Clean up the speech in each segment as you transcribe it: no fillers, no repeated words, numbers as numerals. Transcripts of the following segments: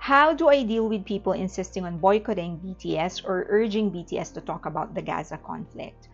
How do I deal with people insisting on boycotting BTS or urging BTS to talk about the Gaza conflict?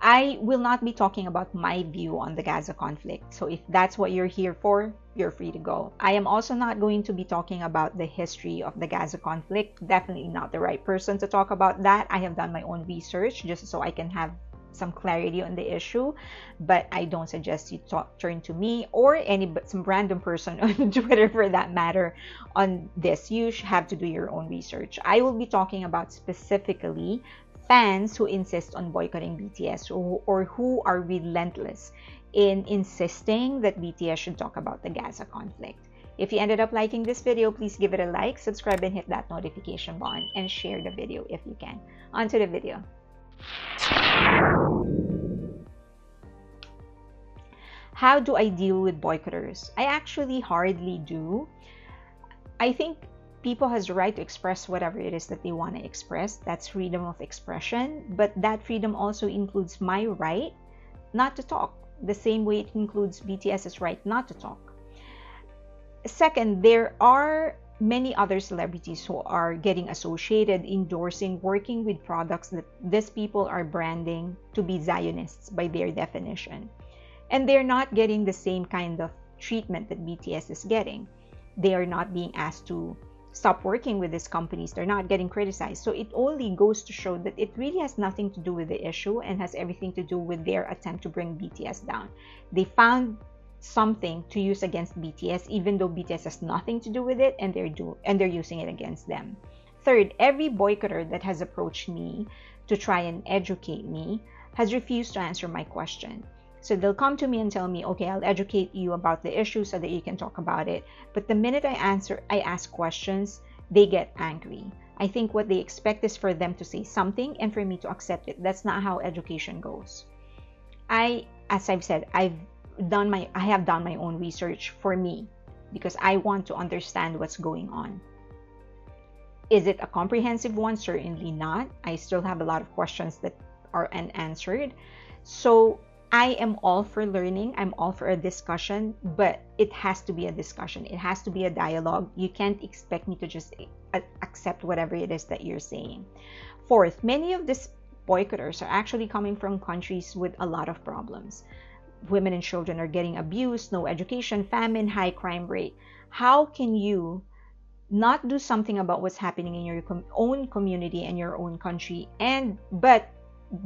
I will not be talking about my view on the Gaza conflict. So if that's what you're here for, you're free to go. I am also not going to be talking about the history of the Gaza conflict. Definitely not the right person to talk about that. I have done my own research just so I can have some clarity on the issue, but I don't suggest you turn to me or some random person on Twitter for that matter on this. You have to do your own research. I will be talking about specifically fans who insist on boycotting BTS or who are relentless in insisting that BTS should talk about the Gaza conflict. If you ended up liking this video, please give it a like, subscribe, and hit that notification button, and share the video if you can. On to the video. How do I deal with boycotters? I actually hardly do. I think people has the right to express whatever it is that they want to express. That's freedom of expression, but that freedom also includes my right not to talk, the same way it includes BTS's right not to talk. Second, there are many other celebrities who are getting associated, endorsing, working with products that these people are branding to be Zionists by their definition. And they're not getting the same kind of treatment that BTS is getting. They are not being asked to stop working with these companies. They're not getting criticized. So it only goes to show that it really has nothing to do with the issue and has everything to do with their attempt to bring BTS down. They found something to use against BTS, even though BTS has nothing to do with it, and they're using it against them. Third, every boycotter that has approached me to try and educate me has refused to answer my question. So they'll come to me and tell me, okay, I'll educate you about the issue so that you can talk about it. But the minute I ask questions, they get angry. I think what they expect is for them to say something and for me to accept it. That's not how education goes. As I've said, I have done my own research for me because I want to understand what's going on. Is it a comprehensive one? Certainly not. I still have a lot of questions that are unanswered. So I am all for learning. I'm all for a discussion, but it has to be a discussion. It has to be a dialogue. You can't expect me to just accept whatever it is that you're saying. Fourth, many of these boycotters are actually coming from countries with a lot of problems. Women and children are getting abused, no education, famine, high crime rate. How can you not do something about what's happening in your own community and your own country, but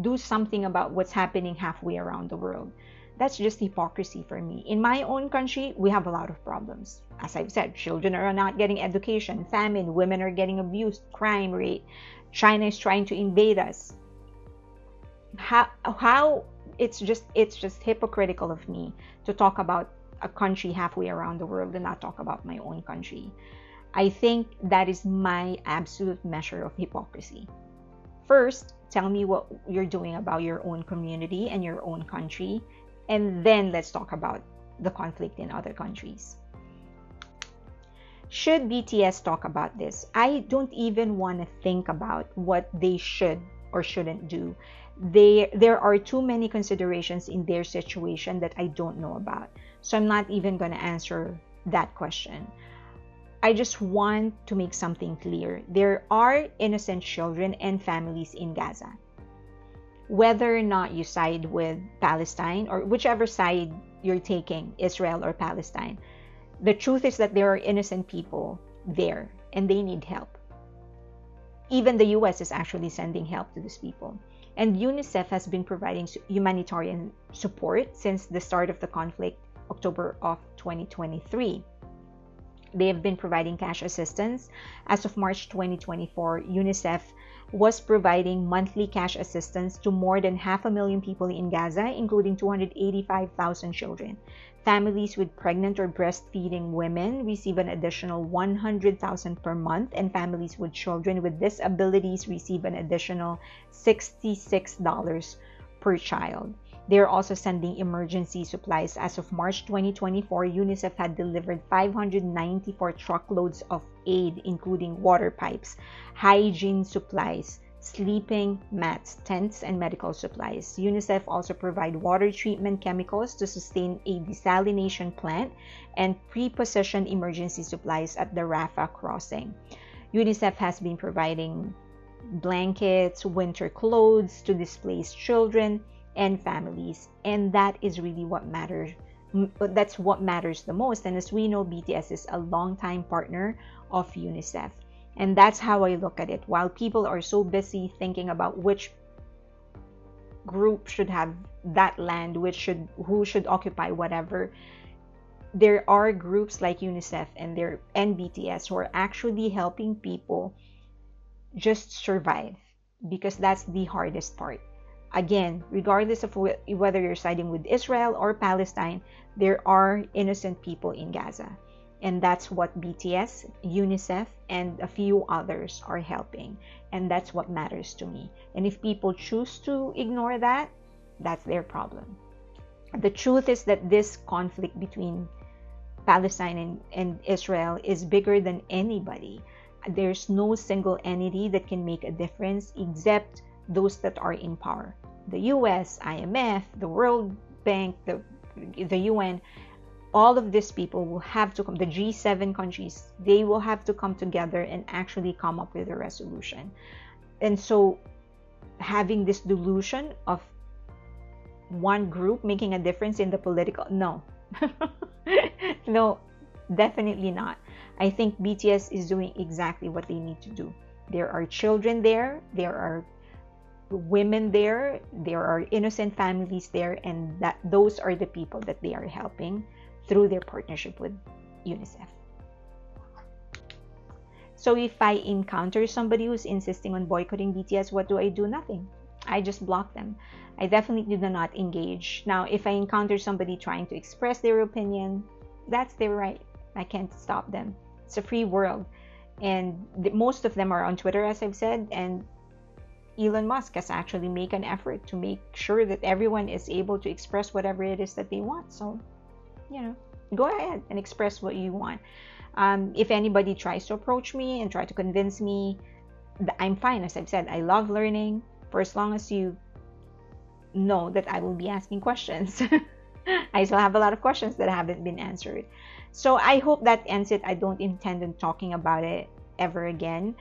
do something about what's happening halfway around the world? That's just hypocrisy for me. In my own country, we have a lot of problems. As I've said, children are not getting education, famine, women are getting abused, crime rate. China is trying to invade us. How it's just hypocritical of me to talk about a country halfway around the world and not talk about my own country. I think that is my absolute measure of hypocrisy. First, tell me what you're doing about your own community and your own country, and then let's talk about the conflict in other countries. Should BTS talk about this? I don't even want to think about what they should or shouldn't do. There are too many considerations in their situation that I don't know about. So I'm not even going to answer that question. I just want to make something clear. There are innocent children and families in Gaza. Whether or not you side with Palestine or whichever side you're taking, Israel or Palestine, the truth is that there are innocent people there and they need help. Even the US is actually sending help to these people. And UNICEF has been providing humanitarian support since the start of the conflict, October of 2023. They have been providing cash assistance. As of March 2024, UNICEF was providing monthly cash assistance to more than 500,000 people in Gaza, including 285,000 children. Families with pregnant or breastfeeding women receive an additional $100,000 per month, and families with children with disabilities receive an additional $66 per child. They are also sending emergency supplies. As of March 2024, UNICEF had delivered 594 truckloads of aid, including water pipes, hygiene supplies, sleeping mats, tents, and medical supplies. UNICEF also provide water treatment chemicals to sustain a desalination plant and pre-positioned emergency supplies at the Rafah crossing. UNICEF has been providing blankets, winter clothes to displaced children and families, and that is really what matters. That's what matters the most. And as we know, BTS is a longtime partner of UNICEF. And that's how I look at it. While people are so busy thinking about which group should have that land, who should occupy whatever, there are groups like UNICEF and BTS who are actually helping people just survive, because that's the hardest part. Again, regardless of whether you're siding with Israel or Palestine, there are innocent people in Gaza. And that's what BTS, UNICEF, and a few others are helping. And that's what matters to me. And if people choose to ignore that, that's their problem. The truth is that this conflict between Palestine and Israel is bigger than anybody. There's no single entity that can make a difference except those that are in power. The US, IMF, the World Bank, the UN, all of these people will have to come, the G7 countries, they will have to come together and actually come up with a resolution. And so having this delusion of one group making a difference in the political, no. No, definitely not. I think BTS is doing exactly what they need to do. There are children there, there are women there are innocent families there, and those are the people that they are helping through their partnership with UNICEF. So if I encounter somebody who's insisting on boycotting BTS, what do? Nothing. I just block them. I definitely do not engage. Now, if I encounter somebody trying to express their opinion, that's their right. I can't stop them. It's a free world. And most of them are on Twitter, as I've said, and Elon Musk has actually made an effort to make sure that everyone is able to express whatever it is that they want. So, go ahead and express what you want. If anybody tries to approach me and try to convince me, I'm fine. As I've said, I love learning for as long as you know that I will be asking questions. I still have a lot of questions that haven't been answered. So I hope that ends it. I don't intend on talking about it ever again.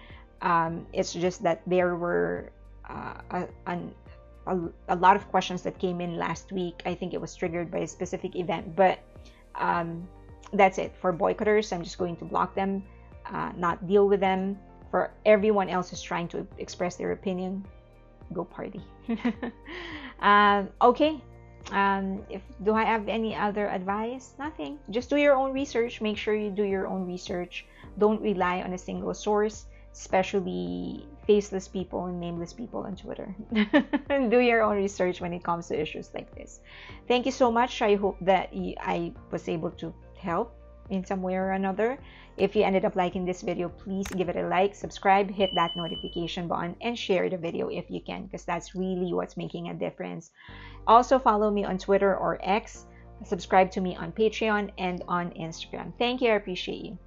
It's just that there were a lot of questions that came in last week. I think it was triggered by a specific event, but that's it. For boycotters, I'm just going to block them, not deal with them. For everyone else who's trying to express their opinion, go party. Okay. Do I have any other advice? Nothing. Just do your own research. Make sure you do your own research. Don't rely on a single source, especially faceless people and nameless people on Twitter. Do your own research when it comes to issues like this. Thank you so much. I hope that I was able to help in some way or another. If you ended up liking this video, please give it a like, subscribe, hit that notification button, and share the video if you can, because that's really what's making a difference. Also, follow me on Twitter or X. Subscribe to me on Patreon and on Instagram. Thank you. I appreciate you.